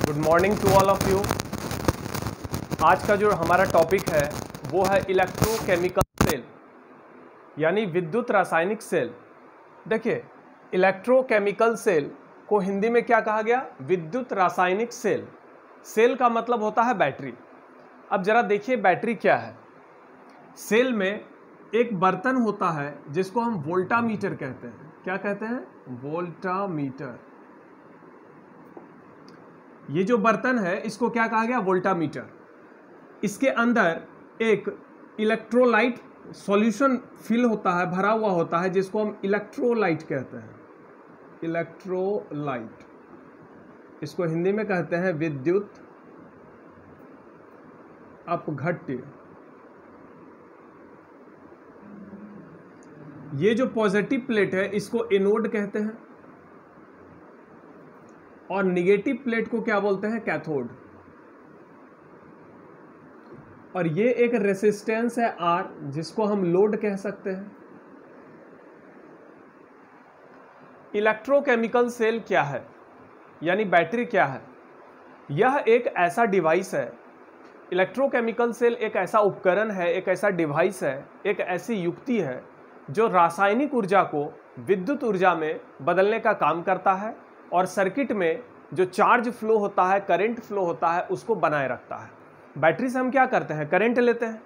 Good morning to all of you. आज का जो हमारा टॉपिक है वो है इलेक्ट्रोकेमिकल सेल यानी विद्युत रासायनिक सेल। देखिए, इलेक्ट्रोकेमिकल सेल को हिंदी में क्या कहा गया? विद्युत रासायनिक सेल। सेल का मतलब होता है बैटरी। अब जरा देखिए बैटरी क्या है। सेल में एक बर्तन होता है जिसको हम वोल्टामीटर कहते हैं। क्या कहते हैं? वोल्टामीटर। ये जो बर्तन है इसको क्या कहा गया? वोल्टामीटर। इसके अंदर एक इलेक्ट्रोलाइट सॉल्यूशन फिल होता है, भरा हुआ होता है, जिसको हम इलेक्ट्रोलाइट कहते हैं। इलेक्ट्रोलाइट, इसको हिंदी में कहते हैं विद्युत अपघट्य। ये जो पॉजिटिव प्लेट है इसको एनोड कहते हैं और निगेटिव प्लेट को क्या बोलते हैं? कैथोड। और ये एक रेसिस्टेंस है R, जिसको हम लोड कह सकते हैं। इलेक्ट्रोकेमिकल सेल क्या है यानी बैटरी क्या है? यह एक ऐसा डिवाइस है। इलेक्ट्रोकेमिकल सेल एक ऐसा उपकरण है, एक ऐसा डिवाइस है, एक ऐसी युक्ति है जो रासायनिक ऊर्जा को विद्युत ऊर्जा में बदलने का काम करता है और सर्किट में जो चार्ज फ्लो होता है, करंट फ्लो होता है, उसको बनाए रखता है। बैटरी से हम क्या करते हैं? करंट लेते हैं।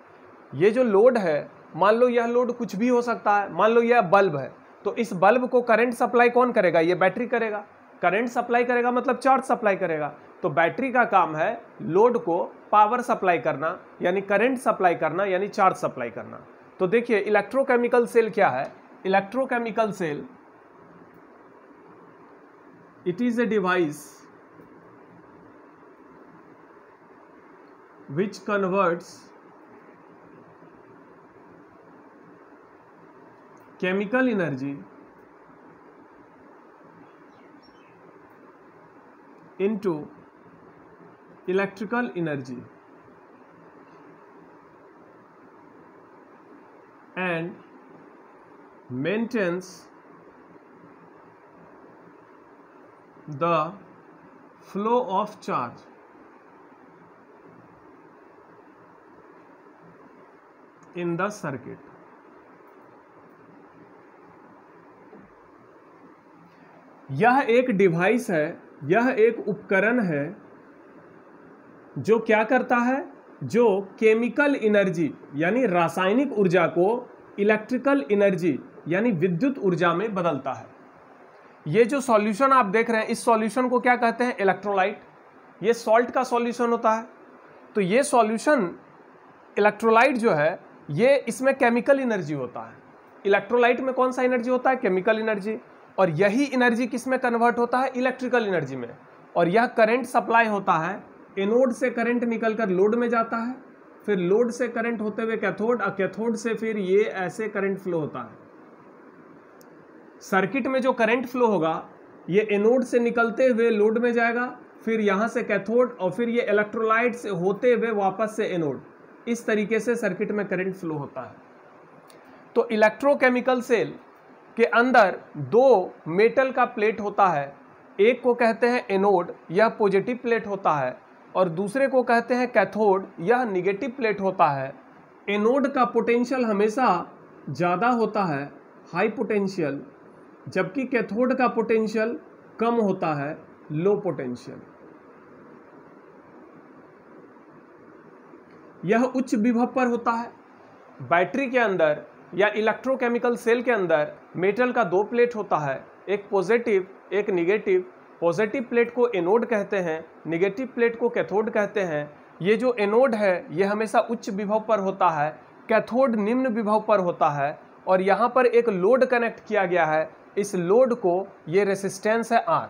ये जो लोड है, मान लो यह लोड कुछ भी हो सकता है, मान लो यह बल्ब है, तो इस बल्ब को करंट सप्लाई कौन करेगा? ये बैटरी करेगा। करंट सप्लाई करेगा मतलब चार्ज सप्लाई करेगा। तो बैटरी का काम है लोड को पावर सप्लाई करना यानी करंट सप्लाई करना यानी चार्ज सप्लाई करना। तो देखिए इलेक्ट्रोकेमिकल सेल क्या है? Electrochemical cell, it is a device which converts chemical energy into electrical energy and maintains the flow of charge in the circuit। यह एक डिवाइस है, यह एक उपकरण है जो क्या करता है? जो केमिकल एनर्जी यानी रासायनिक ऊर्जा को इलेक्ट्रिकल एनर्जी यानी विद्युत ऊर्जा में बदलता है। ये जो सॉल्यूशन आप देख रहे हैं, इस सॉल्यूशन को क्या कहते हैं? इलेक्ट्रोलाइट। ये सॉल्ट का सॉल्यूशन होता है। तो ये सॉल्यूशन इलेक्ट्रोलाइट जो है, ये इसमें केमिकल एनर्जी होता है। इलेक्ट्रोलाइट में कौन सा एनर्जी होता है? Chemical energy. और यही एनर्जी किस में कन्वर्ट होता है? इलेक्ट्रिकल एनर्जी में। और यह करंट सप्लाई होता है। एनोड से करंट निकलकर लोड में जाता है, फिर लोड से करंट होते हुए कैथोड, और कैथोड से फिर ये ऐसे करंट फ्लो होता है। सर्किट में जो करंट फ्लो होगा ये एनोड से निकलते हुए लोड में जाएगा, फिर यहाँ से कैथोड, और फिर ये इलेक्ट्रोलाइट से होते हुए वापस से एनोड। इस तरीके से सर्किट में करंट फ्लो होता है। तो इलेक्ट्रोकेमिकल सेल के अंदर दो मेटल का प्लेट होता है। एक को कहते हैं एनोड, यह पॉजिटिव प्लेट होता है, और दूसरे को कहते हैं कैथोड, यह निगेटिव प्लेट होता है। एनोड का पोटेंशियल हमेशा ज़्यादा होता है, हाई पोटेंशियल, जबकि कैथोड का पोटेंशियल कम होता है, लो पोटेंशियल। यह उच्च विभव पर होता है। बैटरी के अंदर या इलेक्ट्रोकेमिकल सेल के अंदर मेटल का दो प्लेट होता है, एक पॉजिटिव एक निगेटिव। पॉजिटिव प्लेट को एनोड कहते हैं, निगेटिव प्लेट को कैथोड कहते हैं। ये जो एनोड है ये हमेशा उच्च विभव पर होता है, कैथोड निम्न विभव पर होता है, और यहाँ पर एक लोड कनेक्ट किया गया है। इस लोड को ये रेसिस्टेंस है R,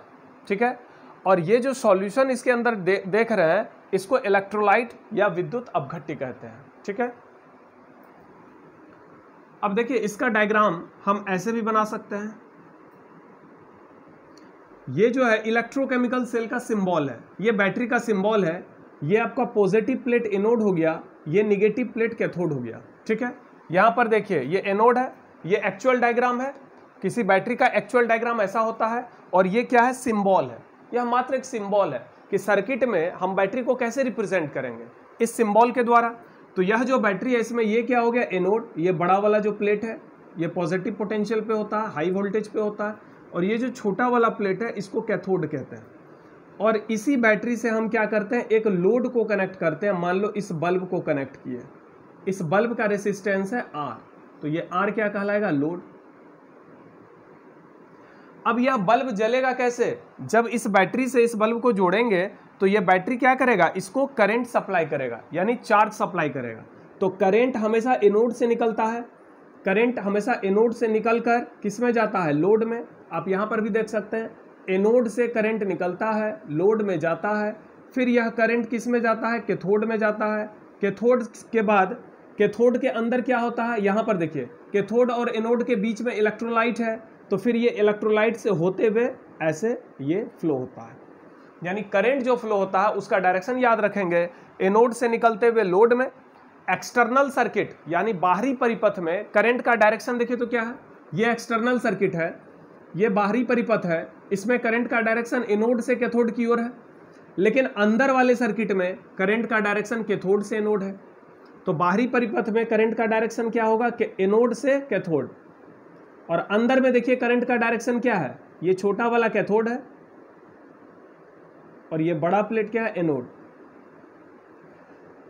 ठीक है। और ये जो सॉल्यूशन इसके अंदर देख रहे हैं, इसको इलेक्ट्रोलाइट या विद्युत अपघट्य कहते हैं, ठीक है। अब देखिए इसका डायग्राम हम ऐसे भी बना सकते हैं। ये जो है इलेक्ट्रोकेमिकल सेल का सिंबल है, ये बैटरी का सिंबल है। ये आपका पॉजिटिव प्लेट एनोड हो गया, ये निगेटिव प्लेट कैथोड हो गया, ठीक है। यहाँ पर देखिए ये एनोड है, ये एक्चुअल डायग्राम है। किसी बैटरी का एक्चुअल डायग्राम ऐसा होता है, और ये क्या है? सिंबल है। यह मात्र एक सिंबल है कि सर्किट में हम बैटरी को कैसे रिप्रेजेंट करेंगे, इस सिंबल के द्वारा। तो यह जो बैटरी है इसमें ये क्या हो गया, एनोड, ये बड़ा वाला जो प्लेट है ये पॉजिटिव पोटेंशियल पे होता है, हाई वोल्टेज पे होता है, और ये जो छोटा वाला प्लेट है इसको कैथोड कहते हैं। और इसी बैटरी से हम क्या करते हैं, एक लोड को कनेक्ट करते हैं। मान लो इस बल्ब को कनेक्ट किए, इस बल्ब का रेसिस्टेंस है R, तो ये R क्या कहलाएगा, लोड। अब यह बल्ब जलेगा कैसे, जब इस बैटरी से इस बल्ब को जोड़ेंगे तो यह बैटरी क्या करेगा, इसको करंट सप्लाई करेगा, यानी चार्ज सप्लाई करेगा। तो करंट हमेशा एनोड से निकलता है, करंट हमेशा एनोड से निकलकर किस में जाता है, लोड में। आप यहाँ पर भी देख सकते हैं, एनोड से करंट निकलता है, लोड में जाता है, फिर यह करंट किस में जाता है, कैथोड में जाता है। कैथोड के बाद कैथोड के अंदर क्या होता है, यहाँ पर देखिए, कैथोड और एनोड के बीच में इलेक्ट्रोलाइट है, तो फिर ये इलेक्ट्रोलाइट से होते हुए ऐसे ये फ्लो होता है। यानी करंट जो फ्लो होता है उसका डायरेक्शन याद रखेंगे, एनोड से निकलते हुए लोड में। एक्सटर्नल सर्किट यानी बाहरी परिपथ में करंट का डायरेक्शन देखिए तो क्या है, ये एक्सटर्नल सर्किट है, ये बाहरी परिपथ है, इसमें करंट का डायरेक्शन एनोड से कैथोड की ओर है। लेकिन अंदर वाले सर्किट में करंट का डायरेक्शन कैथोड से एनोड है। तो बाहरी परिपथ में करंट का डायरेक्शन क्या होगा, एनोड से कैथोड, और अंदर में देखिए करंट का डायरेक्शन क्या है, ये छोटा वाला कैथोड है और ये बड़ा प्लेट क्या है, एनोड।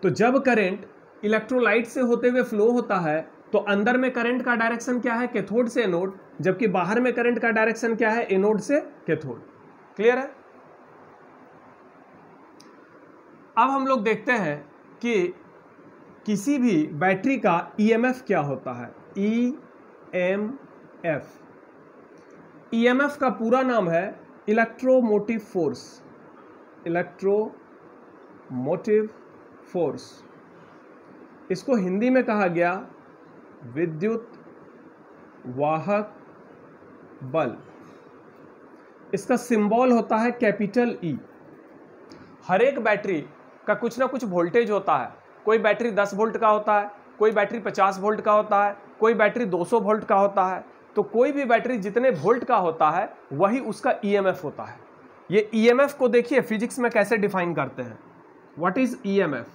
तो जब करंट इलेक्ट्रोलाइट से होते हुए फ्लो होता है तो अंदर में करंट का डायरेक्शन क्या है, कैथोड से एनोड, जबकि बाहर में करंट का डायरेक्शन क्या है, एनोड से कैथोड। क्लियर है। अब हम लोग देखते हैं कि किसी भी बैटरी का ईएमएफ क्या होता है, ईएमएफ। ईएमएफ का पूरा नाम है इलेक्ट्रोमोटिव फोर्स, इलेक्ट्रोमोटिव फोर्स। इसको हिंदी में कहा गया विद्युत वाहक बल। इसका सिंबल होता है कैपिटल ई। हर एक बैटरी का कुछ ना कुछ वोल्टेज होता है, कोई बैटरी 10 वोल्ट का होता है, कोई बैटरी 50 वोल्ट का होता है, कोई बैटरी 200 वोल्ट का होता है। तो कोई भी बैटरी जितने वोल्ट का होता है वही उसका ईएमएफ होता है। ये ईएमएफ को देखिए फिजिक्स में कैसे डिफाइन करते हैं। What is EMF?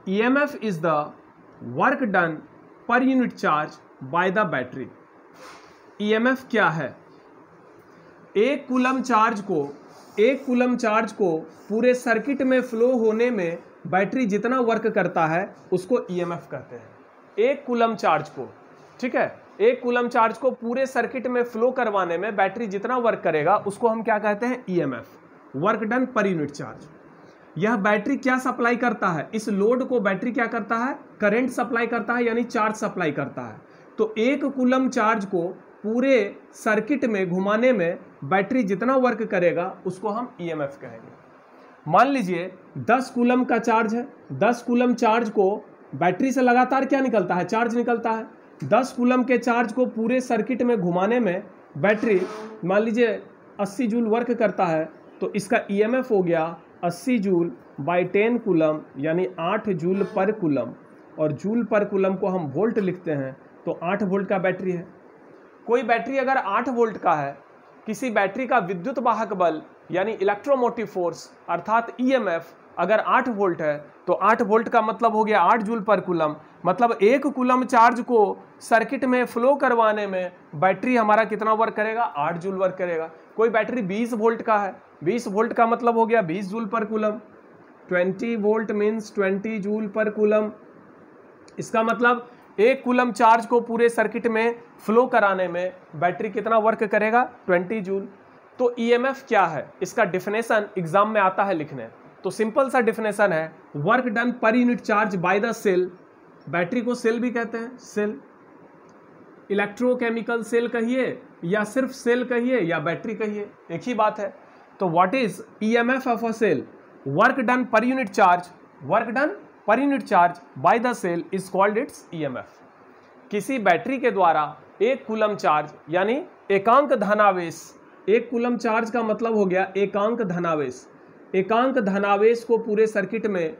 EMF is the work done per unit charge by the battery. EMF क्या है? एक कूलम चार्ज को पूरे सर्किट में फ्लो होने में बैटरी जितना वर्क करता है उसको ईएमएफ कहते हैं। एक कूलम चार्ज को, ठीक है, एक कूलम चार्ज को पूरे सर्किट में फ्लो करवाने में बैटरी जितना वर्क करेगा उसको हम क्या कहते हैं, EMF, work done per unit charge. यह बैटरी क्या सप्लाई करता है, इस लोड को बैटरी क्या करता है, करंट सप्लाई करता है, यानी चार्ज सप्लाई करता है। तो एक कूलम चार्ज को पूरे सर्किट में घुमाने में बैटरी जितना वर्क करेगा उसको हम ईएमएफ कहेंगे। मान लीजिए 10 कूलम का चार्ज है, 10 कूलम चार्ज को बैटरी से लगातार क्या निकलता है, चार्ज निकलता है। 10 कूलम के चार्ज को पूरे सर्किट में घुमाने में बैटरी मान लीजिए 80 जूल वर्क करता है, तो इसका ईएमएफ हो गया 80 जूल बाई 10 कूलम, यानी 8 जूल पर कूलम। और जूल पर कूलम को हम वोल्ट लिखते हैं, तो 8 वोल्ट का बैटरी है। कोई बैटरी अगर 8 वोल्ट का है, किसी बैटरी का विद्युत वाहक बल यानी इलेक्ट्रोमोटिव फोर्स अर्थात ईएमएफ अगर 8 वोल्ट है, तो 8 वोल्ट का मतलब हो गया 8 जूल पर कूलम। मतलब एक कूलम चार्ज को सर्किट में फ्लो करवाने में बैटरी हमारा कितना वर्क करेगा, 8 जूल वर्क करेगा। कोई बैटरी 20 वोल्ट का है, 20 वोल्ट का मतलब हो गया 20 जूल पर कूलम। 20 वोल्ट मीन्स 20 जूल पर कूलम। इसका मतलब एक कूलम चार्ज को पूरे सर्किट में फ्लो कराने में बैटरी कितना वर्क करेगा, 20 जूल। तो ईएमएफ क्या है, इसका डिफिनेशन एग्जाम में आता है लिखने। तो सिंपल सा डिफिनेशन है, work done per unit charge by the cell. Battery को सेल भी कहते हैं, सेल। इलेक्ट्रोकेमिकल सेल कहिए या सिर्फ सेल कहिए या बैटरी कहिए, एक ही बात है। तो what is EMF of a cell? Work done per unit charge, work done per unit charge by the cell is called its EMF. किसी बैटरी के द्वारा एक कूलम चार्ज यानी एकांक धनावेश, एक कूलम चार्ज का मतलब हो गया एकांक धनावेश। एकांक धनावेश को पूरे सर्किट में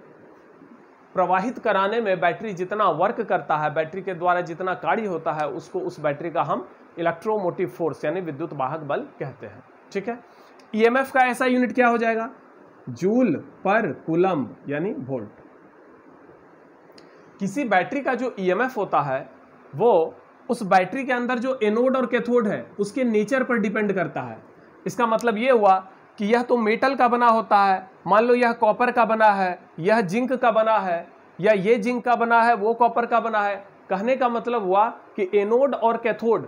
प्रवाहित कराने में बैटरी जितना वर्क करता है, बैटरी के द्वारा जितना कार्य होता है, उसको उस बैटरी का हम इलेक्ट्रोमोटिव फोर्स यानी विद्युत वाहक बल कहते हैं। ठीक है। ईएमएफ का ऐसा यूनिट क्या हो जाएगा, जूल पर कूलम्ब यानी वोल्ट। किसी बैटरी का जो ईएमएफ होता है वो उस बैटरी के अंदर जो एनोड और कैथोड है उसके नेचर पर डिपेंड करता है। इसका मतलब ये हुआ कि यह तो मेटल का बना होता है, मान लो यह कॉपर का बना है, यह जिंक का बना है, या ये जिंक का बना है, वो कॉपर का बना है। कहने का मतलब हुआ कि एनोड और कैथोड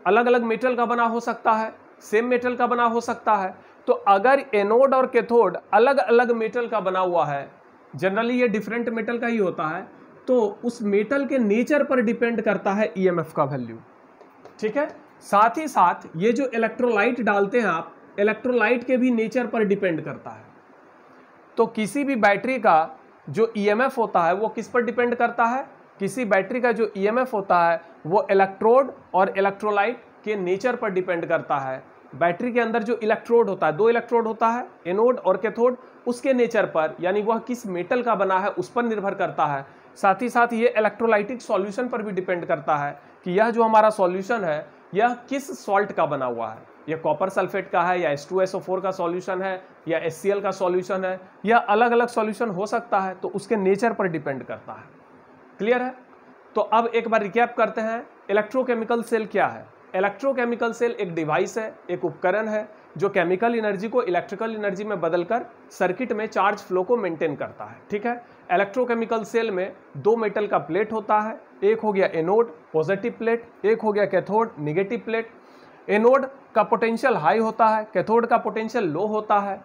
अलग अलग मेटल का बना हो सकता है, सेम मेटल का बना हो सकता है। तो अगर एनोड और कैथोड अलग अलग मेटल का बना हुआ है, जनरली ये डिफरेंट मेटल का ही होता है, तो उस मेटल के नेचर पर डिपेंड करता है ईएमएफ का वैल्यू। ठीक है, साथ ही साथ ये जो इलेक्ट्रोलाइट डालते हैं आप, इलेक्ट्रोलाइट के भी नेचर पर डिपेंड करता है। तो किसी भी बैटरी का जो ईएमएफ होता है वो किस पर डिपेंड करता है? किसी बैटरी का जो ईएमएफ होता है वो इलेक्ट्रोड और इलेक्ट्रोलाइट के नेचर पर डिपेंड करता है। बैटरी के अंदर जो इलेक्ट्रोड होता है, दो इलेक्ट्रोड होता है, एनोड और कैथोड, उसके नेचर पर यानी वह किस मेटल का बना है उस पर निर्भर करता है। साथ ही साथ ये इलेक्ट्रोलाइटिक सॉल्यूशन पर भी डिपेंड करता है कि यह जो हमारा सॉल्यूशन है यह किस सॉल्ट का बना हुआ है, यह कॉपर सल्फेट का है या H2SO4 का सॉल्यूशन है या HCl का सॉल्यूशन है, यह अलग अलग सॉल्यूशन हो सकता है, तो उसके नेचर पर डिपेंड करता है। क्लियर है? तो अब एक बार रिकैप करते हैं, इलेक्ट्रोकेमिकल सेल क्या है। इलेक्ट्रोकेमिकल सेल एक डिवाइस है, एक उपकरण है जो केमिकल एनर्जी को इलेक्ट्रिकल एनर्जी में बदलकर सर्किट में चार्ज फ्लो को मेंटेन करता है। ठीक है, इलेक्ट्रोकेमिकल सेल में दो मेटल का प्लेट होता है, एक हो गया एनोड पॉजिटिव प्लेट, एक हो गया कैथोड निगेटिव प्लेट। एनोड का पोटेंशियल हाई होता है, कैथोड का पोटेंशियल लो होता है।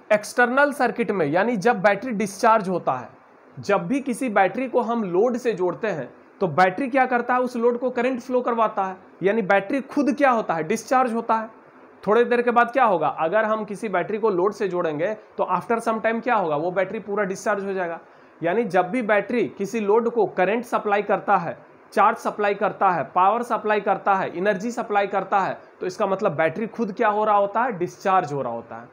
एक्सटर्नल सर्किट में यानी जब बैटरी डिस्चार्ज होता है, जब भी किसी बैटरी को हम लोड से जोड़ते हैं तो बैटरी क्या करता है, उस लोड को करंट फ्लो करवाता है, यानी बैटरी खुद क्या होता है, डिस्चार्ज होता है। थोड़ी देर के बाद क्या होगा, अगर हम किसी बैटरी को लोड से जोड़ेंगे तो आफ्टर सम टाइम क्या होगा, वो बैटरी पूरा डिस्चार्ज हो जाएगा। यानी जब भी बैटरी किसी लोड को करंट सप्लाई करता है, चार्ज सप्लाई करता है, पावर सप्लाई करता है, एनर्जी सप्लाई करता है, तो इसका मतलब बैटरी खुद क्या हो रहा होता है, डिस्चार्ज हो रहा होता है।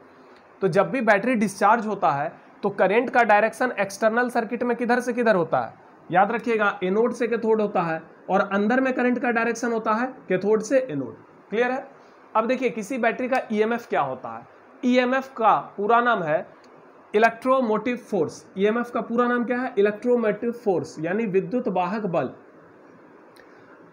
तो जब भी बैटरी डिस्चार्ज होता है तो करंट का डायरेक्शन एक्सटर्नल सर्किट में किधर से किधर होता है, याद रखिएगा एनोड से कैथोड होता है, और अंदर में करंट का डायरेक्शन होता है कैथोड से एनोड। क्लियर है? अब देखिए किसी बैटरी का ईएमएफ क्या होता है। ईएमएफ का पूरा नाम है इलेक्ट्रोमोटिव फोर्स। ईएमएफ का पूरा नाम क्या है, इलेक्ट्रोमोटिव फोर्स, यानी विद्युत वाहक बल।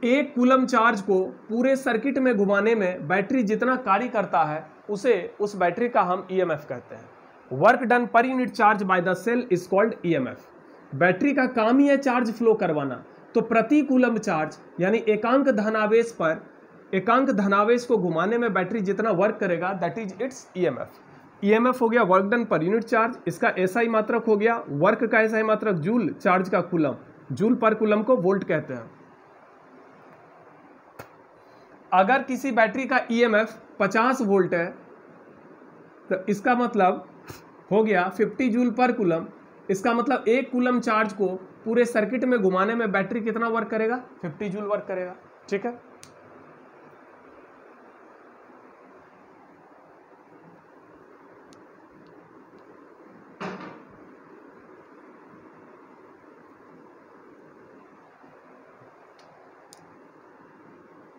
एक कूलम चार्ज को पूरे सर्किट में घुमाने में बैटरी जितना कार्य करता है उसे उस बैटरी का हम ईएमएफ कहते हैं। Work done per unit charge by the cell is called EMF. Battery का काम ही है चार्ज फ्लो करवाना, तो प्रति कूलम चार्ज यानी एकांक धनावेश पर एकांक धनावेश को घुमाने में बैटरी जितना वर्क करेगा that is it's EMF. EMF हो गया work done per unit charge, इसका एसआई मात्रक हो गया, वर्क का एसआई मात्रक जूल, चार्ज का कूलम, जूल पर कूलम को वोल्ट कहते हैं। अगर किसी बैटरी का ईएमएफ 50 वोल्ट है तो इसका मतलब हो गया 50 जूल पर कूलम। इसका मतलब एक कूलम चार्ज को पूरे सर्किट में घुमाने में बैटरी कितना वर्क करेगा, 50 जूल वर्क करेगा। ठीक है,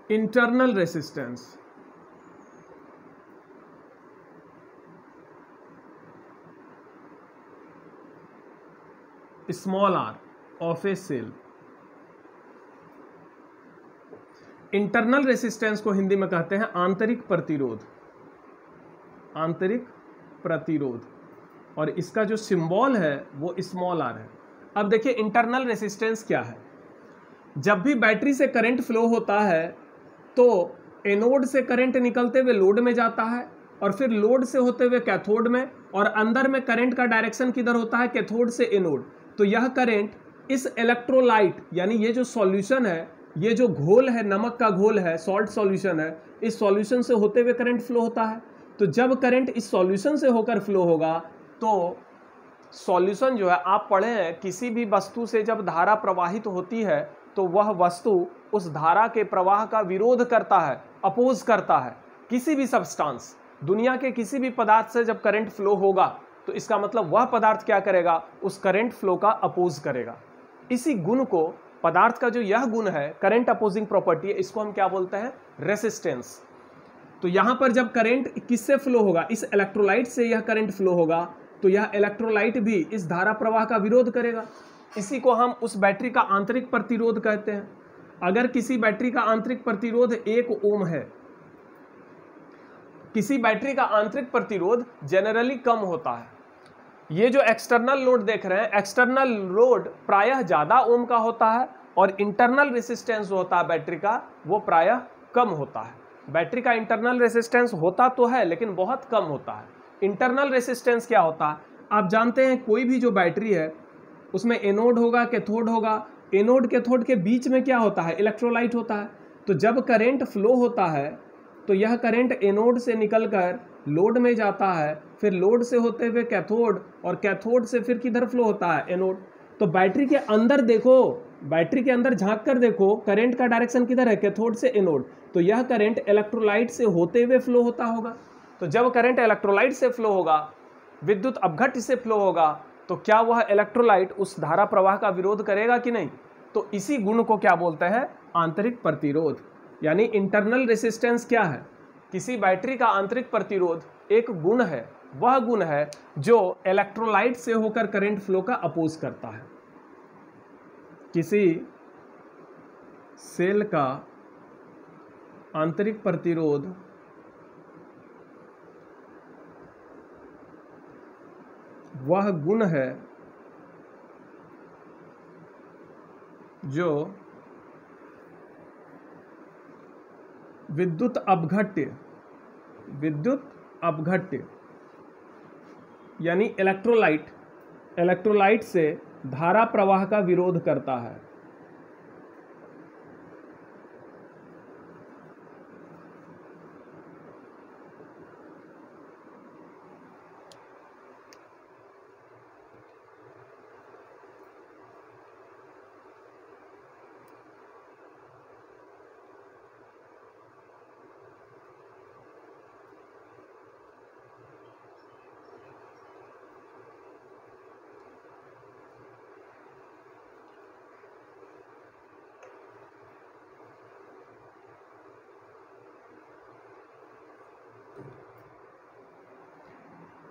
internal resistance. Small r of a cell. Internal resistance को हिंदी में कहते हैं आंतरिक प्रतिरोध। आंतरिक प्रतिरोध, और इसका जो सिंबल है वो स्मॉल आर है। अब देखिए इंटरनल रेसिस्टेंस क्या है। जब भी बैटरी से करंट फ्लो होता है तो एनोड से करंट निकलते हुए लोड में जाता है, और फिर लोड से होते हुए कैथोड में, और अंदर में करंट का डायरेक्शन किधर होता है, कैथोड से एनोड। तो यह करंट इस इलेक्ट्रोलाइट यानी ये जो सॉल्यूशन है, ये जो घोल है, नमक का घोल है, सॉल्ट सॉल्यूशन है, इस सॉल्यूशन से होते हुए करंट फ्लो होता है। तो जब करंट इस सॉल्यूशन से होकर फ्लो होगा तो सॉल्यूशन जो है, आप पढ़े हैं किसी भी वस्तु से जब धारा प्रवाहित होती है तो वह वस्तु उस धारा के प्रवाह का विरोध करता है, अपोज करता है। किसी भी सब्सटेंस, दुनिया के किसी भी पदार्थ से जब करंट फ्लो होगा तो इसका मतलब वह पदार्थ क्या करेगा, उस करंट फ्लो का अपोज करेगा। इसी गुण को, पदार्थ का जो यह गुण है करंट अपोजिंग प्रॉपर्टी, इसको हम क्या बोलते हैं, रेसिस्टेंस। तो यहाँ पर जब करंट किससे फ्लो होगा, इस इलेक्ट्रोलाइट से यह करंट फ्लो होगा, तो यह इलेक्ट्रोलाइट भी इस धारा प्रवाह का विरोध करेगा। इसी को हम उस बैटरी का आंतरिक प्रतिरोध कहते हैं। अगर किसी बैटरी का आंतरिक प्रतिरोध 1 ओम है, किसी बैटरी का आंतरिक प्रतिरोध जनरली कम होता है। ये जो एक्सटर्नल लोड देख रहे हैं, एक्सटर्नल लोड प्रायः ज़्यादा ओम का होता है और इंटरनल रेसिस्टेंस जो होता है बैटरी का वो प्रायः कम होता है। बैटरी का इंटरनल रेसिस्टेंस होता तो है लेकिन बहुत कम होता है। इंटरनल रेसिस्टेंस क्या होता है, आप जानते हैं कोई भी जो बैटरी है उसमें एनोड होगा, कैथोड होगा। एनोड कैथोड के बीच में क्या होता है, इलेक्ट्रोलाइट होता है। तो जब करंट फ्लो होता है तो यह करंट एनोड से निकलकर लोड में जाता है, फिर लोड से होते हुए कैथोड, और कैथोड से फिर किधर फ्लो होता है, एनोड। तो बैटरी के अंदर देखो, बैटरी के अंदर झांक कर देखो, करंट का डायरेक्शन किधर है, कैथोड से एनोड। तो यह करंट इलेक्ट्रोलाइट से होते हुए फ्लो होता होगा। तो जब करंट इलेक्ट्रोलाइट से फ्लो होगा, विद्युत अपघट्य से फ्लो होगा, तो क्या वह इलेक्ट्रोलाइट उस धारा प्रवाह का विरोध करेगा कि नहीं। तो इसी गुण को क्या बोलते हैं, आंतरिक प्रतिरोध, यानी इंटरनल रेसिस्टेंस क्या है, किसी बैटरी का आंतरिक प्रतिरोध एक गुण है, वह गुण है जो इलेक्ट्रोलाइट से होकर करंट फ्लो का अपोज करता है। किसी सेल का आंतरिक प्रतिरोध वह गुण है जो विद्युत अपघट्य यानी इलेक्ट्रोलाइट से धारा प्रवाह का विरोध करता है।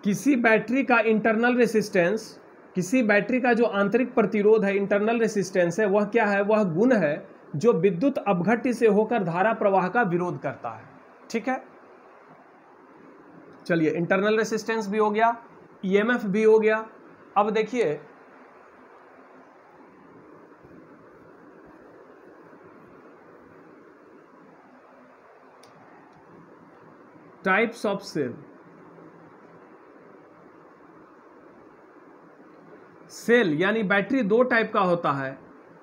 किसी बैटरी का इंटरनल रेसिस्टेंस, किसी बैटरी का जो आंतरिक प्रतिरोध है, इंटरनल रेसिस्टेंस है, वह क्या है, वह गुण है जो विद्युत अपघट्य से होकर धारा प्रवाह का विरोध करता है। ठीक है, चलिए इंटरनल रेसिस्टेंस भी हो गया, ईएमएफ भी हो गया। अब देखिए टाइप्स ऑफ सेल। सेल यानी बैटरी दो टाइप का होता है,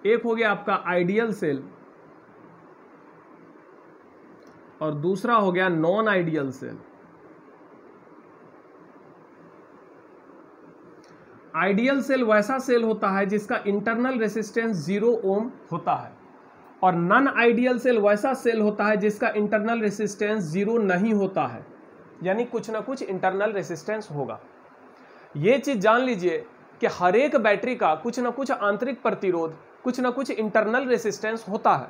एक हो गया आपका आइडियल सेल और दूसरा हो गया non ideal cell. Ideal cell वैसा सेल होता है जिसका इंटरनल रेसिस्टेंस 0 ओम होता है, और नॉन आइडियल सेल वैसा सेल होता है जिसका इंटरनल रेसिस्टेंस 0 नहीं होता है, यानी कुछ ना कुछ इंटरनल रेसिस्टेंस होगा। ये चीज जान लीजिए कि हर एक बैटरी का कुछ ना कुछ आंतरिक प्रतिरोध, कुछ ना कुछ इंटरनल रेसिस्टेंस होता है,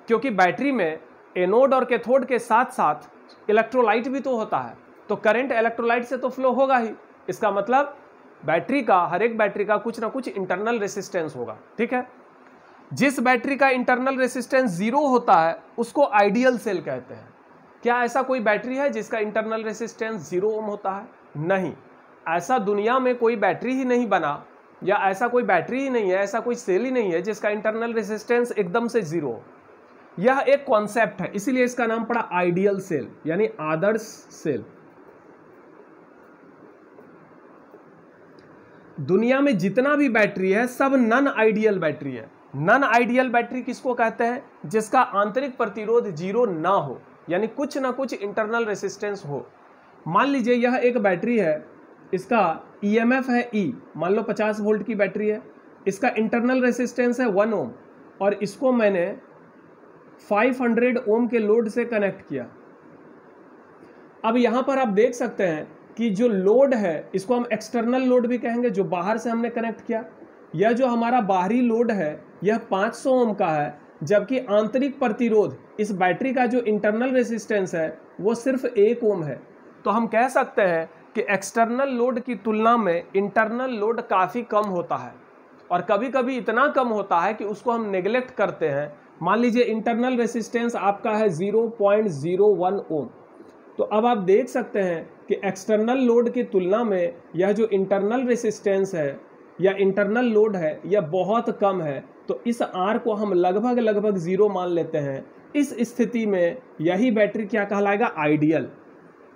क्योंकि बैटरी में एनोड और कैथोड के साथ साथ इलेक्ट्रोलाइट भी तो होता है, तो करंट इलेक्ट्रोलाइट से तो फ्लो होगा ही। इसका मतलब बैटरी का, हर एक बैटरी का कुछ ना कुछ इंटरनल रेसिस्टेंस होगा। ठीक है, जिस बैटरी का इंटरनल रेसिस्टेंस 0 होता है उसको आइडियल सेल कहते हैं। क्या ऐसा कोई बैटरी है जिसका इंटरनल रेसिस्टेंस 0 ओम होता है? नहीं, ऐसा दुनिया में कोई बैटरी ही नहीं बना, या ऐसा कोई बैटरी ही नहीं है, ऐसा कोई सेल ही नहीं है जिसका इंटरनल रेसिस्टेंस एकदम से 0 हो। यह एक कॉन्सेप्ट है, इसीलिए इसका नाम पड़ा आइडियल सेल, यानी आदर्श सेल। दुनिया में जितना भी बैटरी है सब नॉन आइडियल बैटरी है। नॉन आइडियल बैटरी किसको कहते हैं? जिसका आंतरिक प्रतिरोध 0 ना हो, यानी कुछ ना कुछ इंटरनल रेसिस्टेंस हो। मान लीजिए यह एक बैटरी है, इसका ईएमएफ है ई, मान लो 50 वोल्ट की बैटरी है, इसका इंटरनल रेसिस्टेंस है 1 ओम, और इसको मैंने 500 ओम के लोड से कनेक्ट किया। अब यहां पर आप देख सकते हैं कि जो लोड है इसको हम एक्सटर्नल लोड भी कहेंगे, जो बाहर से हमने कनेक्ट किया। यह जो हमारा बाहरी लोड है यह 500 ओम का है, जबकि आंतरिक प्रतिरोध इस बैटरी का जो इंटरनल रेसिस्टेंस है वो सिर्फ 1 ओम है। तो हम कह सकते हैं कि एक्सटर्नल लोड की तुलना में इंटरनल लोड काफ़ी कम होता है, और कभी कभी इतना कम होता है कि उसको हम नेग्लेक्ट करते हैं। मान लीजिए इंटरनल रेसिस्टेंस आपका है 0.01 ओम, तो अब आप देख सकते हैं कि एक्सटर्नल लोड की तुलना में यह जो इंटरनल रेसिस्टेंस है या इंटरनल लोड है यह बहुत कम है। तो इस R को हम लगभग 0 मान लेते हैं। इस स्थिति में यही बैटरी क्या कहलाएगा? आइडियल।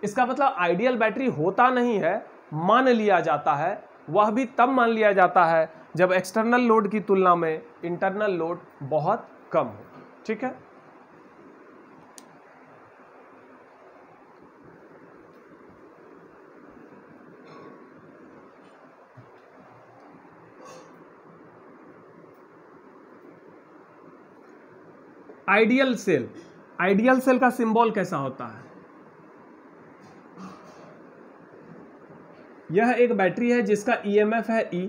इसका मतलब आइडियल बैटरी होता नहीं है, मान लिया जाता है। वह भी तब मान लिया जाता है जब एक्सटर्नल लोड की तुलना में इंटरनल लोड बहुत कम हो। ठीक है, आइडियल सेल, आइडियल सेल का सिंबल कैसा होता है? यह एक बैटरी है जिसका ईएमएफ है E,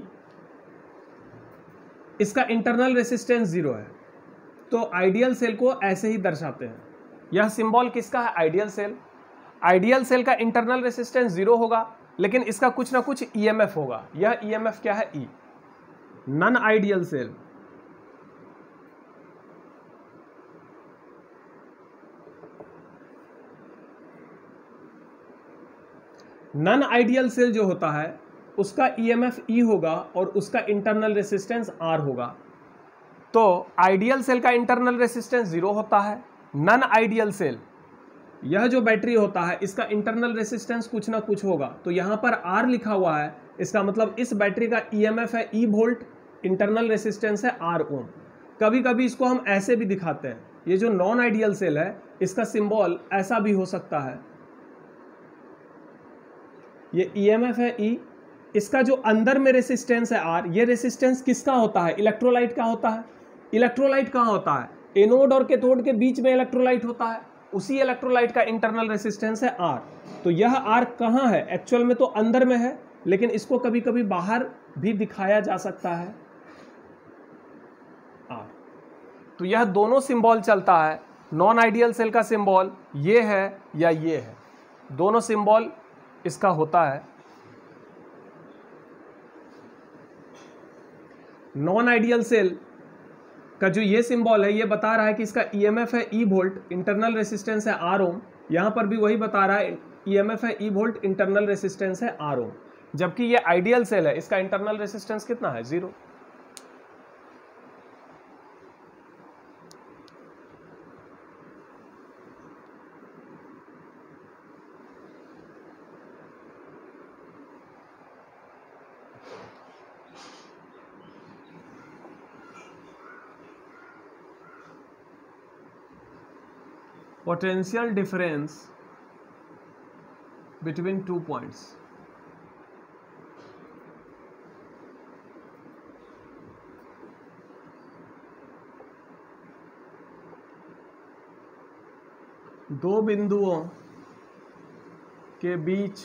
इसका इंटरनल रेसिस्टेंस 0 है। तो आइडियल सेल को ऐसे ही दर्शाते हैं। यह सिंबल किसका है? Ideal cell. आइडियल सेल का इंटरनल रेसिस्टेंस 0 होगा, लेकिन इसका कुछ ना कुछ ईएमएफ होगा। यह ईएमएफ क्या है? E। Non ideal cell, non ideal cell जो होता है उसका ईएमएफ E होगा और उसका इंटरनल रेसिस्टेंस R होगा। तो आइडियल सेल का इंटरनल रेसिस्टेंस 0 होता है। नॉन आइडियल सेल, यह जो बैटरी होता है इसका इंटरनल रेसिस्टेंस कुछ ना कुछ होगा। तो यहाँ पर R लिखा हुआ है, इसका मतलब इस बैटरी का ईएमएफ है E वोल्ट, इंटरनल रेसिस्टेंस है R ओम। कभी कभी इसको हम ऐसे भी दिखाते हैं। ये जो नॉन आइडियल सेल है इसका सिंबल ऐसा भी हो सकता है। ये ईएमएफ है E, इसका जो अंदर में रेसिस्टेंस है R, ये रेसिस्टेंस किसका होता है? इलेक्ट्रोलाइट का होता है। इलेक्ट्रोलाइट कहाँ होता है? एनोड और कैथोड के बीच में इलेक्ट्रोलाइट होता है। उसी इलेक्ट्रोलाइट का इंटरनल रेसिस्टेंस है R। तो यह R कहाँ है? एक्चुअल में तो अंदर में है, लेकिन इसको कभी कभी बाहर भी दिखाया जा सकता है R। तो यह दोनों सिंबल चलता है। नॉन आइडियल सेल का सिंबल ये है या ये है, दोनों सिंबल इसका होता है। नॉन आइडियल सेल का जो ये सिंबल है ये बता रहा है कि इसका ईएमएफ है E वोल्ट, इंटरनल रेसिस्टेंस है R ओम। यहाँ पर भी वही बता रहा है, ईएमएफ है E वोल्ट, इंटरनल रेसिस्टेंस है R ओम। जबकि ये आइडियल सेल है, इसका इंटरनल रेसिस्टेंस कितना है? 0। Potential difference between 2 points. दो बिंदुओं के बीच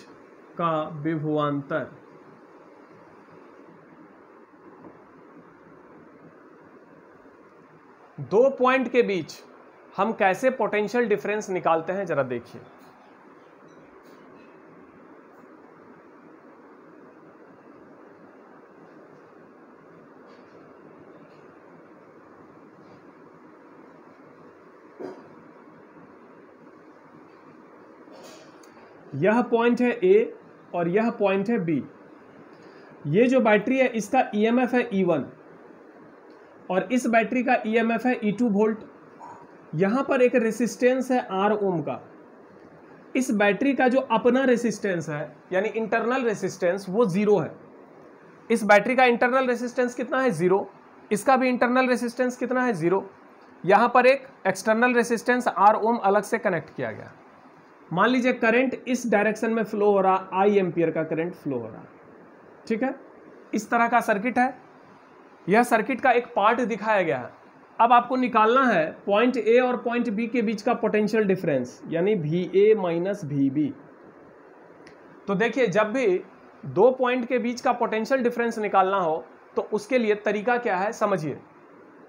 का विभवांतर दो पॉइंट के बीच हम कैसे पोटेंशियल डिफरेंस निकालते हैं, जरा देखिए। यह पॉइंट है A और यह पॉइंट है B। ये जो बैटरी है इसका ईएमएफ है E1 और इस बैटरी का ईएमएफ है E2 वोल्ट। यहाँ पर एक रेसिस्टेंस है R ओम का। इस बैटरी का जो अपना रेसिस्टेंस है यानी इंटरनल रेसिस्टेंस वो 0 है। इस बैटरी का इंटरनल रेसिस्टेंस कितना है? 0। इसका भी इंटरनल रेसिस्टेंस कितना है? 0। यहाँ पर एक एक्सटर्नल रेसिस्टेंस R ओम अलग से कनेक्ट किया गया। मान लीजिए करंट इस डायरेक्शन में फ्लो हो रहा, I एम्पियर का करंट फ्लो हो रहा। ठीक है, इस तरह का सर्किट है। यह सर्किट का एक पार्ट दिखाया गया है। अब आपको निकालना है पॉइंट A और पॉइंट B के बीच का पोटेंशियल डिफरेंस यानी VA माइनस VB। तो देखिए, जब भी दो पॉइंट के बीच का पोटेंशियल डिफरेंस निकालना हो तो उसके लिए तरीका क्या है समझिए।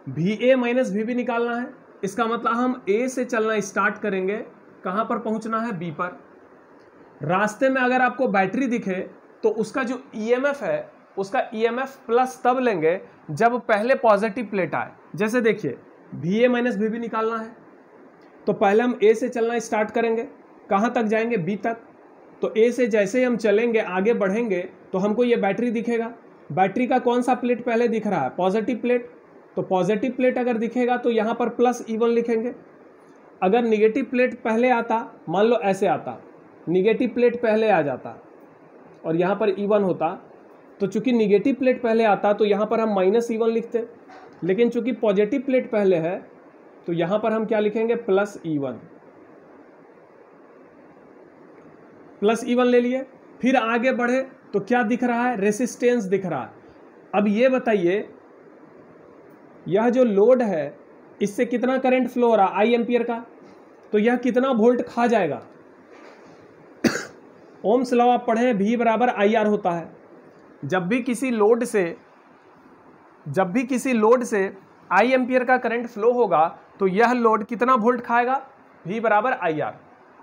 VA माइनस VB निकालना है। इसका मतलब हम A से चलना स्टार्ट करेंगे, कहाँ पर पहुँचना है, B पर। रास्ते में अगर आपको बैटरी दिखे तो उसका जो EMF है, उसका EMF प्लस तब लेंगे जब पहले पॉजिटिव प्लेट आए। जैसे देखिए VA माइनस VB निकालना है तो पहले हम A से चलना स्टार्ट करेंगे, कहाँ तक जाएंगे, B तक। तो A से जैसे ही हम चलेंगे, आगे बढ़ेंगे, तो हमको ये बैटरी दिखेगा। बैटरी का कौन सा प्लेट पहले दिख रहा है, पॉजिटिव प्लेट। तो पॉजिटिव प्लेट अगर दिखेगा तो यहाँ पर प्लस E1 लिखेंगे। अगर निगेटिव प्लेट पहले आता, मान लो ऐसे आता, निगेटिव प्लेट पहले आ जाता और यहाँ पर E1 होता, तो चूंकि निगेटिव प्लेट पहले आता तो यहाँ पर हम माइनस E1 लिखते, लेकिन चूंकि पॉजिटिव प्लेट पहले है तो यहाँ पर हम क्या लिखेंगे, प्लस E1। प्लस E1 ले लिए। फिर आगे बढ़े तो क्या दिख रहा है, रेसिस्टेंस दिख रहा है। अब ये बताइए, यह जो लोड है इससे कितना करंट फ्लो हो रहा है, I एम्पियर का, तो यह कितना वोल्ट खा जाएगा। ओम्स लॉ आप पढ़े, V बराबर IR होता है। जब भी किसी लोड से I एम्पियर का करंट फ्लो होगा तो यह लोड कितना वोल्ट खाएगा, V बराबर IR।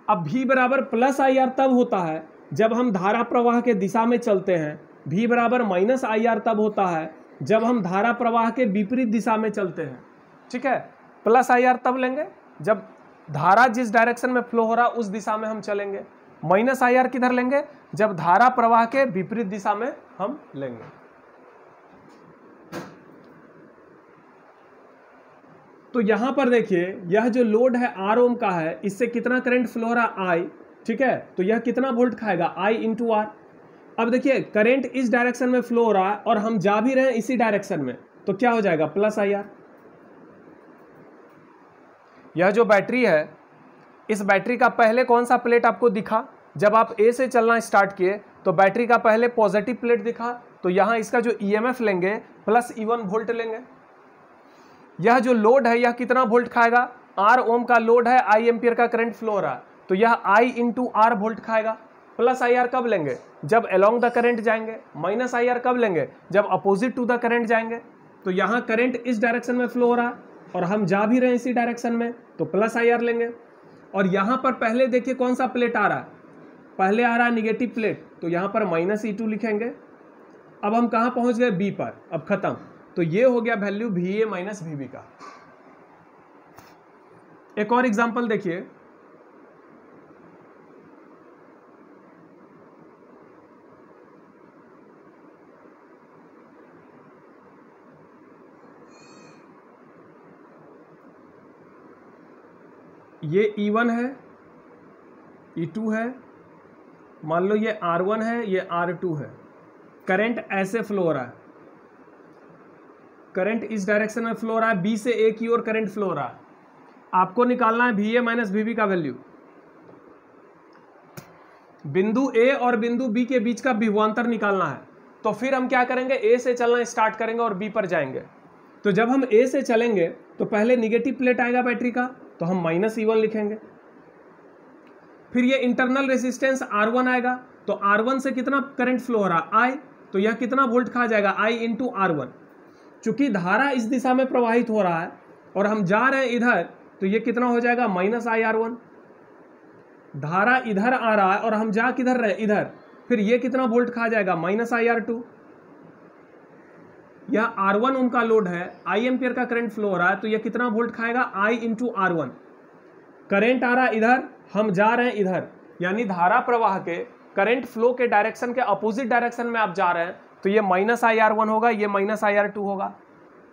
अब V बराबर प्लस IR तब होता है जब हम धारा प्रवाह के दिशा में चलते हैं। V बराबर माइनस IR तब होता है जब हम धारा प्रवाह के विपरीत दिशा में चलते हैं। ठीक है, प्लस IR तब लेंगे जब धारा जिस डायरेक्शन में फ्लो हो रहा उस दिशा में हम चलेंगे। माइनस IR किधर लेंगे, जब धारा प्रवाह के विपरीत दिशा में हम लेंगे। तो यहां पर देखिए, यह जो लोड है R ओम का है, इससे कितना करंट फ्लो हो रहा है, I। ठीक है, तो यह कितना वोल्ट खाएगा, I इंटू R। अब देखिए करंट इस डायरेक्शन में फ्लो हो रहा है और हम जा भी रहे हैं इसी डायरेक्शन में, तो क्या हो जाएगा, प्लस IR। यह जो बैटरी है, इस बैटरी का पहले कौन सा प्लेट आपको दिखा, जब आप A से चलना स्टार्ट किए तो बैटरी का पहले पॉजिटिव प्लेट दिखा, तो यहां इसका जो EMF लेंगे प्लस E1 वोल्ट लेंगे। यह जो लोड है यह कितना वोल्ट खाएगा, R ओम का लोड है, I एम्पियर का करंट फ्लो हो रहा है, तो यह I इंटू R वोल्ट खाएगा। प्लस IR कब लेंगे, जब अलोंग द करंट जाएंगे। माइनस IR कब लेंगे, जब अपोजिट टू द करंट जाएंगे। तो यहाँ करंट इस डायरेक्शन में फ्लो हो रहा है और हम जा भी रहे हैं इसी डायरेक्शन में, तो प्लस IR लेंगे। और यहाँ पर पहले देखिए कौन सा प्लेट आ रहा है, पहले आ रहा है निगेटिव प्लेट, तो यहाँ पर माइनस E2 लिखेंगे। अब हम कहाँ पहुँच गए, B पर, अब खत्म। तो ये हो गया वैल्यू VA माइनस VB का। एक और एग्जांपल देखिए, ये E1 है, E2 है, मान लो ये R1 है, ये R2 है। करंट ऐसे फ्लो हो रहा है, करंट इस डायरेक्शन में फ्लो हो रहा है, B से A की ओर करंट फ्लो हो रहा है। आपको निकालना है VA माइनस VB का वैल्यू। बिंदु A और बिंदु B के बीच का विभवांतर निकालना है। तो फिर हम क्या करेंगे, A से चलना स्टार्ट करेंगे और B पर जाएंगे। तो जब हम A से चलेंगे तो पहले निगेटिव प्लेट आएगा बैटरी का, तो हम माइनस E1 लिखेंगे। फिर ये इंटरनल रेसिस्टेंस R1 आएगा, तो R1 से कितना करंट फ्लो हो रहा है, I, तो यह कितना वोल्ट खा जाएगा, I इंटू R1। चूंकि धारा इस दिशा में प्रवाहित हो रहा है और हम जा रहे हैं इधर, तो ये कितना हो जाएगा, माइनस IR1। धारा इधर आ रहा है और हम जा किधर रहे, इधर, फिर ये कितना वोल्ट खा जाएगा, माइनस IR2। यह R1 उनका लोड है, I एम्पियर का करंट फ्लो हो रहा है, तो यह कितना वोल्ट खाएगा, I इंटू R1। करंट आ रहा है इधर, हम जा रहे हैं इधर, यानी धारा प्रवाह के करंट फ्लो के डायरेक्शन के अपोजिट डायरेक्शन में आप जा रहे हैं, तो ये माइनस IR1 होगा, ये माइनस IR2 होगा।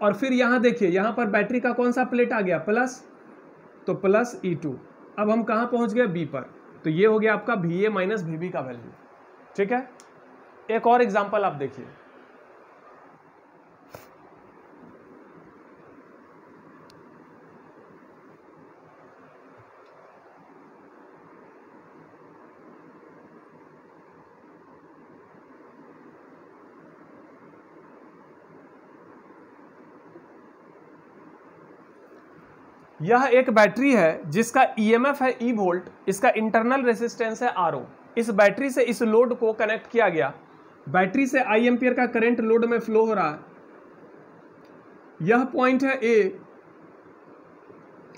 और फिर यहाँ देखिए, यहाँ पर बैटरी का कौन सा प्लेट आ गया, प्लस, तो प्लस E2। अब हम कहाँ पहुँच गए, B पर। तो ये हो गया आपका VA माइनस VB का वैल्यू। ठीक है, एक और एग्जाम्पल आप देखिए, यह एक बैटरी है जिसका EMF है E वोल्ट, इसका इंटरनल रेसिस्टेंस है RO। इस बैटरी से इस लोड को कनेक्ट किया गया। बैटरी से I एम्पियर का करंट लोड में फ्लो हो रहा है। यह पॉइंट है ए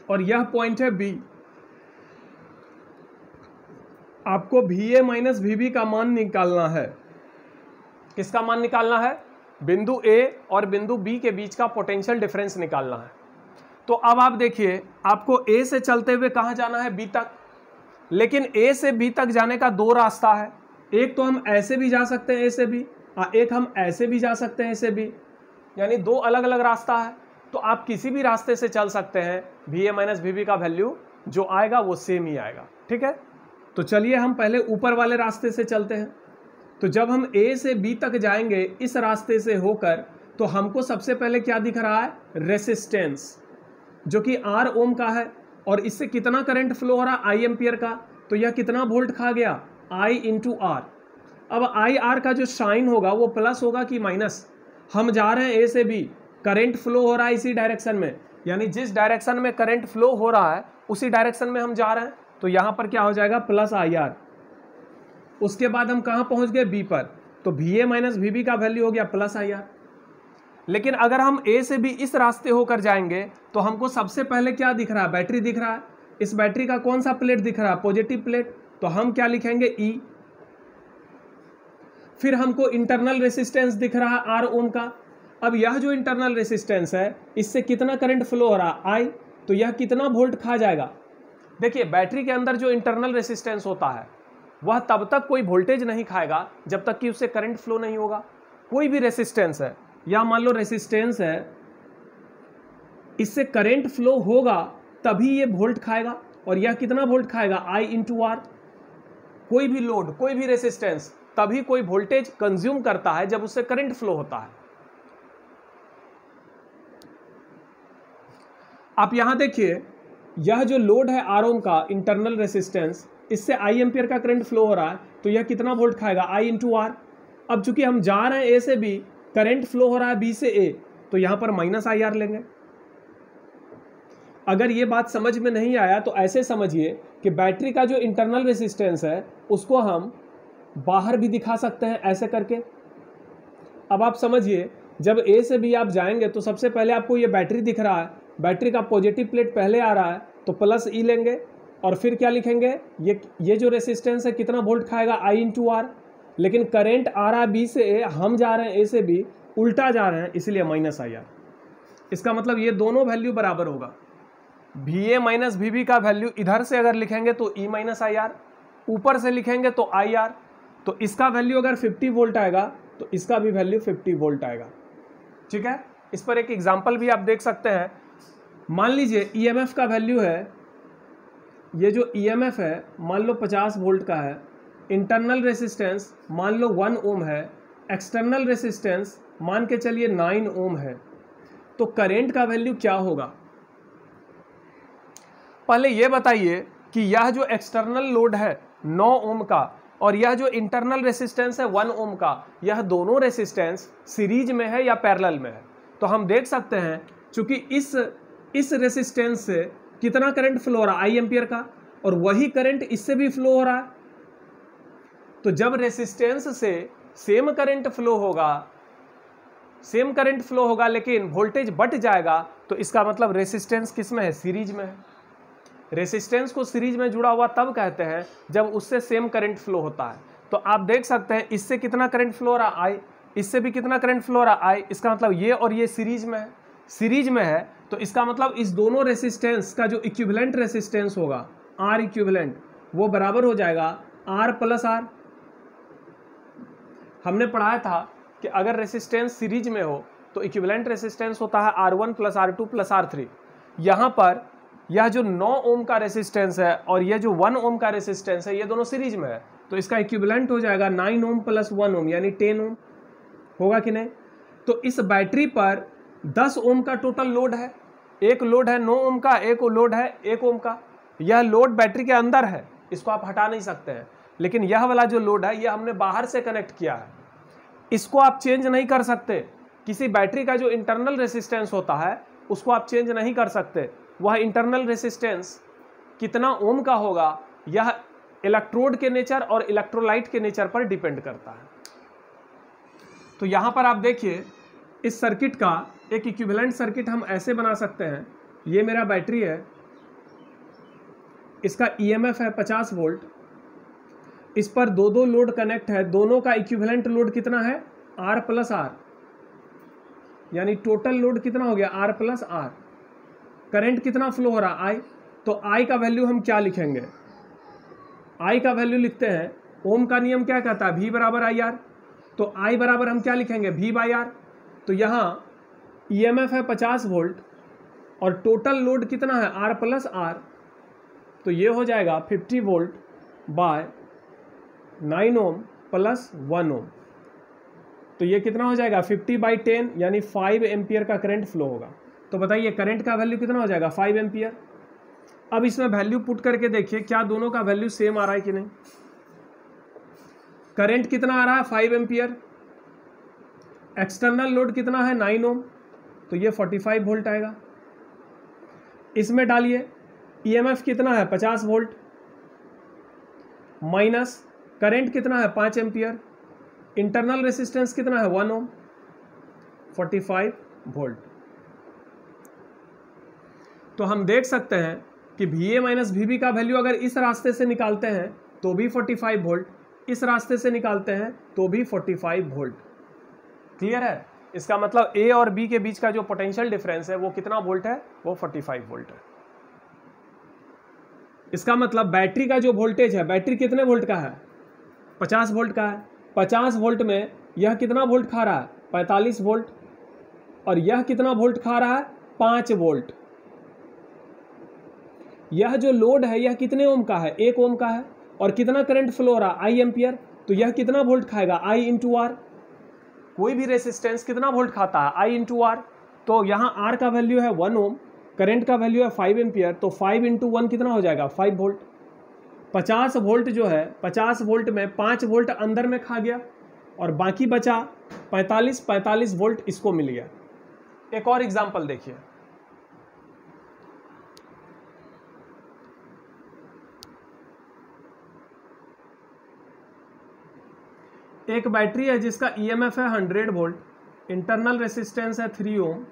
और यह पॉइंट है बी। आपको VA माइनस VB का मान निकालना है। किसका मान निकालना है? बिंदु A और बिंदु B के बीच का पोटेंशियल डिफरेंस निकालना है। तो अब आप देखिए, आपको A से चलते हुए कहाँ जाना है? B तक। लेकिन A से B तक जाने का दो रास्ता है। एक तो हम ऐसे भी जा सकते हैं A से B, एक हम ऐसे भी जा सकते हैं A से B, यानी दो अलग अलग रास्ता है। तो आप किसी भी रास्ते से चल सकते हैं, VA माइनस VB का वैल्यू जो आएगा वो सेम ही आएगा। ठीक है, तो चलिए हम पहले ऊपर वाले रास्ते से चलते हैं। तो जब हम A से B तक जाएंगे इस रास्ते से होकर, तो हमको सबसे पहले क्या दिख रहा है? रेसिस्टेंस, जो कि R ओम का है, और इससे कितना करंट फ्लो हो रहा है? I एम्पियर का। तो यह कितना वोल्ट खा गया? I into R। अब IR का जो साइन होगा वो प्लस होगा कि माइनस? हम जा रहे हैं A से B, करंट फ्लो हो रहा है इसी डायरेक्शन में, यानी जिस डायरेक्शन में करंट फ्लो हो रहा है उसी डायरेक्शन में हम जा रहे हैं। तो यहां पर क्या हो जाएगा? Plus IR। उसके बाद हम कहां पहुंच गए? B पर। तो VA माइनस VB का वैल्यू हो गया प्लस IR। लेकिन अगर हम A से B इस रास्ते होकर जाएंगे तो हमको सबसे पहले क्या दिख रहा है? बैटरी दिख रहा है। इस बैटरी का कौन सा प्लेट दिख रहा है? Positive plate. तो हम क्या लिखेंगे? E। फिर हमको इंटरनल रेसिस्टेंस दिख रहा है R ओम का। अब यह जो इंटरनल रेसिस्टेंस है, इससे कितना करंट फ्लो हो रहा है? I। तो यह कितना वोल्ट खा जाएगा? देखिए, बैटरी के अंदर जो इंटरनल रेसिस्टेंस होता है वह तब तक कोई वोल्टेज नहीं खाएगा जब तक कि उससे करंट फ्लो नहीं होगा। कोई भी रेसिस्टेंस है, या मान लो रेसिस्टेंस है, इससे करंट फ्लो होगा तभी ये वोल्ट खाएगा, और यह कितना वोल्ट खाएगा? I into R। कोई भी लोड, कोई भी रेसिस्टेंस तभी कोई वोल्टेज कंज्यूम करता है जब उससे करंट फ्लो होता है। आप यहां देखिए, यह जो लोड है R ओम का इंटरनल रेसिस्टेंस, इससे I एम्पियर का करंट फ्लो हो रहा है, तो यह कितना वोल्ट खाएगा? I into R। अब चूंकि हम जा रहे हैं A से B, करंट फ्लो हो रहा है B से A, तो यहां पर माइनस IR लेंगे। अगर ये बात समझ में नहीं आया तो ऐसे समझिए कि बैटरी का जो इंटरनल रेसिस्टेंस है उसको हम बाहर भी दिखा सकते हैं ऐसे करके। अब आप समझिए, जब A से B आप जाएंगे तो सबसे पहले आपको ये बैटरी दिख रहा है, बैटरी का पॉजिटिव प्लेट पहले आ रहा है, तो प्लस E लेंगे, और फिर क्या लिखेंगे? ये जो रेसिस्टेंस है कितना वोल्ट खाएगा? I into R। लेकिन करंट आ रहा है B से A, हम जा रहे हैं A से B, उल्टा जा रहे हैं, इसलिए माइनस IR। इसका मतलब ये दोनों वैल्यू बराबर होगा। VA माइनस VB का वैल्यू इधर से अगर लिखेंगे तो E माइनस IR, ऊपर से लिखेंगे तो IR। तो इसका वैल्यू अगर 50 वोल्ट आएगा तो इसका भी वैल्यू 50 वोल्ट आएगा। ठीक है, इस पर एक एग्जाम्पल भी आप देख सकते हैं। मान लीजिए EMF का वैल्यू है, ये जो EMF है मान लो 50 वोल्ट का है, इंटरनल रेसिस्टेंस मान लो 1 ओम है, एक्सटर्नल रेसिस्टेंस मान के चलिए 9 ओम है, तो करंट का वैल्यू क्या होगा? पहले ये बताइए कि यह जो एक्सटर्नल लोड है 9 ओम का और यह जो इंटरनल रेसिस्टेंस है 1 ओम का, यह दोनों रेसिस्टेंस सीरीज में है या पैरेलल में है? तो हम देख सकते हैं, चूंकि इस रेसिस्टेंस से कितना करंट फ्लो हो रहा है? I एम्पियर का, और वही करंट इससे भी फ्लो हो रहा है। तो जब रेसिस्टेंस से सेम करंट फ्लो होगा लेकिन वोल्टेज बढ़ जाएगा, तो इसका मतलब रेसिस्टेंस किस में है? सीरीज में है। रेसिस्टेंस को सीरीज में जुड़ा हुआ तब कहते हैं जब उससे सेम करंट फ्लो होता है। तो आप देख सकते हैं, इससे कितना करंट फ्लो हो रहा है? I। इससे भी कितना करंट फ्लो हो रहा है? I। इसका मतलब ये और ये सीरीज में है। सीरीज में है तो इसका मतलब इस दोनों रेसिस्टेंस का जो इक्विवेलेंट रेसिस्टेंस होगा, R इक्विवेलेंट, वो बराबर हो जाएगा R प्लस R। हमने पढ़ाया था कि अगर रेसिस्टेंस सीरीज में हो तो इक्विवेलेंट रेसिस्टेंस होता है R1 plus R2 plus R3। यहाँ पर यह जो 9 ओम का रेसिस्टेंस है और यह जो 1 ओम का रेसिस्टेंस है, ये दोनों सीरीज में है, तो इसका इक्विवेलेंट हो जाएगा 9 ओम प्लस 1 ओम, यानी 10 ओम। होगा कि नहीं? तो इस बैटरी पर 10 ओम का टोटल लोड है। एक लोड है 9 ओम का, एक लोड है 1 ओम का। यह लोड बैटरी के अंदर है, इसको आप हटा नहीं सकते हैं। लेकिन यह वाला जो लोड है, यह हमने बाहर से कनेक्ट किया है, इसको आप चेंज नहीं कर सकते। किसी बैटरी का जो इंटरनल रेसिस्टेंस होता है उसको आप चेंज नहीं कर सकते। वह इंटरनल रेसिस्टेंस कितना ओम का होगा, यह इलेक्ट्रोड के नेचर और इलेक्ट्रोलाइट के नेचर पर डिपेंड करता है। तो यहां पर आप देखिए, इस सर्किट का एक इक्विवेलेंट सर्किट हम ऐसे बना सकते हैं, ये मेरा बैटरी है, इसका ईएमएफ है 50 वोल्ट, इस पर दो लोड कनेक्ट है, दोनों का इक्विवेलेंट लोड कितना है R प्लस R, यानी टोटल लोड कितना हो गया R प्लस R। करंट कितना फ्लो हो रहा I, तो I का वैल्यू हम क्या लिखेंगे, I का वैल्यू लिखते हैं, ओम का नियम क्या कहता है, V बराबर IR, तो I बराबर हम क्या लिखेंगे V बाई R। तो यहाँ ईएमएफ है 50 वोल्ट और टोटल लोड कितना है R प्लस R, तो ये हो जाएगा 50 वोल्ट बाय 9 ओम प्लस 1 ओम, तो ये कितना हो जाएगा 50 बाई 10 यानी 5 एम्पियर का करंट फ्लो होगा। तो बताइए करंट का वैल्यू कितना हो जाएगा 5 एम्पियर। अब इसमें वैल्यू पुट करके देखिए क्या दोनों का वैल्यू सेम आ रहा है कि नहीं। करंट कितना आ रहा है 5 एम्पियर, एक्सटर्नल लोड कितना है 9 ओम, तो ये 45 वोल्ट आएगा। इसमें डालिए ईएमएफ कितना है 50 वोल्ट माइनस करंट कितना है 5 एम्पियर, इंटरनल रेसिस्टेंस कितना है 1 ओम, 45 वोल्ट। तो हम देख सकते हैं कि VA माइनस VB का वैल्यू अगर इस रास्ते से निकालते हैं तो भी 45 वोल्ट, इस रास्ते से निकालते हैं तो भी 45 वोल्ट। क्लियर है, इसका मतलब A और B के बीच का जो पोटेंशियल डिफरेंस है वो कितना वोल्ट है, वो 45 वोल्ट है। इसका मतलब बैटरी का जो वोल्टेज है, बैटरी कितने वोल्ट का है 50 वोल्ट का है, 50 वोल्ट में यह कितना वोल्ट खा रहा है 45 वोल्ट, और यह कितना वोल्ट खा रहा है 5 वोल्ट। यह जो लोड है यह कितने ओम का है 1 ओम का है, और कितना करंट फ्लो हो रहा है I एम्पियर, तो यह कितना वोल्ट खाएगा I इंटू आर। कोई भी रेसिस्टेंस कितना वोल्ट खाता है I इंटू आर, तो यहाँ R का वैल्यू है 1 ओम, करंट का वैल्यू है 5 एम्पियर, तो 5 इंटू 1 कितना हो जाएगा 5 वोल्ट। 50 वोल्ट जो है 50 वोल्ट में 5 वोल्ट अंदर में खा गया और बाकी बचा 45 वोल्ट इसको मिल गया। एक और एग्जांपल देखिए, एक बैटरी है जिसका ईएमएफ है 100 वोल्ट, इंटरनल रेसिस्टेंस है 3 ओम,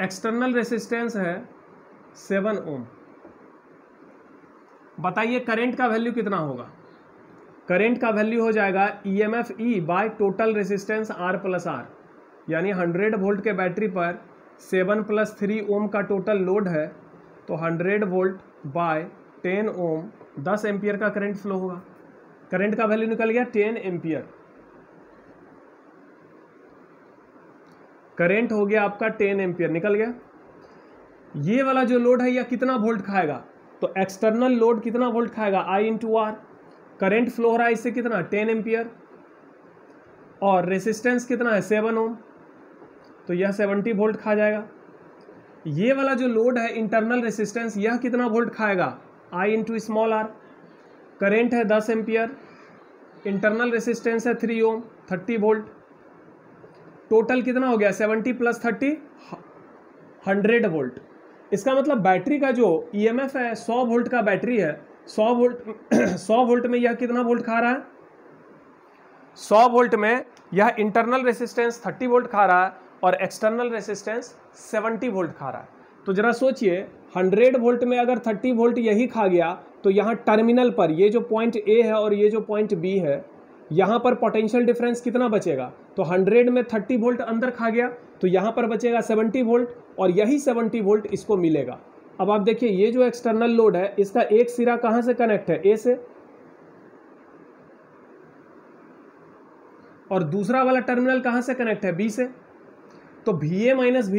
एक्सटर्नल रेसिस्टेंस है 7 ओम। बताइए करंट का वैल्यू कितना होगा। करंट का वैल्यू हो जाएगा EMF E by total resistance R plus R, यानी 100 वोल्ट के बैटरी पर 7 प्लस 3 ओम का टोटल लोड है, तो 100 वोल्ट बाय 10 ओम 10 एम्पियर का करंट फ्लो होगा। करंट का वैल्यू निकल गया 10 एम्पियर। करंट हो गया आपका 10 एम्पियर निकल गया। ये वाला जो लोड है यह कितना वोल्ट खाएगा, तो एक्सटर्नल लोड कितना वोल्ट खाएगा I into R. Current flow हो रहा है इससे कितना 10 एम्पियर, और रेसिस्टेंस कितना है 7 ओम, तो यह 70 वोल्ट खा जाएगा। ये वाला जो लोड है इंटरनल रेसिस्टेंस यह कितना वोल्ट खाएगा I into small R. Current है 10 एम्पियर, इंटरनल रेसिस्टेंस है 3 ओम, 30 वोल्ट। टोटल कितना हो गया 70 प्लस 30 100 वोल्ट। इसका मतलब बैटरी का जो ईएमएफ है 100 वोल्ट का बैटरी है, 100 वोल्ट में यह कितना वोल्ट खा रहा है, 100 वोल्ट में यह इंटरनल रेसिस्टेंस 30 वोल्ट खा रहा है और एक्सटर्नल रेसिस्टेंस 70 वोल्ट खा रहा है। तो जरा सोचिए 100 वोल्ट में अगर 30 वोल्ट यही खा गया तो यहाँ टर्मिनल पर ये जो पॉइंट ए है और ये जो पॉइंट बी है यहाँ पर पोटेंशियल डिफरेंस कितना बचेगा, तो 100 में 30 वोल्ट अंदर खा गया तो यहाँ पर बचेगा 70 वोल्ट और यही 70 वोल्ट इसको मिलेगा। अब आप देखिए ये जो एक्सटर्नल लोड है इसका एक सिरा कहाँ से कनेक्ट है, ए से, और दूसरा वाला टर्मिनल कहाँ से कनेक्ट है, बी से। तो VA माइनस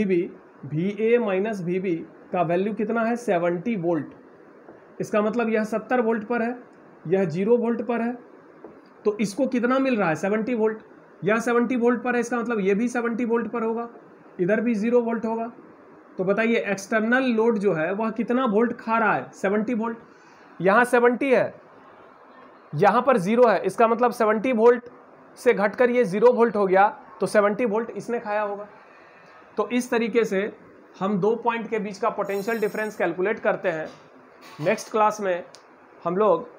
VB का वैल्यू कितना है 70 वोल्ट। इसका मतलब यह 70 वोल्ट पर है, यह 0 वोल्ट पर है, तो इसको कितना मिल रहा है 70 वोल्ट। यह 70 वोल्ट पर है, इसका मतलब यह भी 70 वोल्ट पर होगा, इधर भी 0 वोल्ट होगा। तो बताइए एक्सटर्नल लोड जो है वह कितना वोल्ट खा रहा है, 70 वोल्ट। यहाँ 70 है, यहाँ पर 0 है, इसका मतलब 70 वोल्ट से घटकर ये 0 वोल्ट हो गया, तो 70 वोल्ट इसने खाया होगा। तो इस तरीके से हम दो पॉइंट के बीच का पोटेंशियल डिफरेंस कैलकुलेट करते हैं। नेक्स्ट क्लास में हम लोग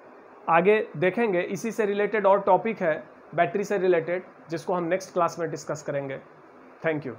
आगे देखेंगे, इसी से रिलेटेड और टॉपिक है बैटरी से रिलेटेड, जिसको हम नेक्स्ट क्लास में डिस्कस करेंगे। Thank you.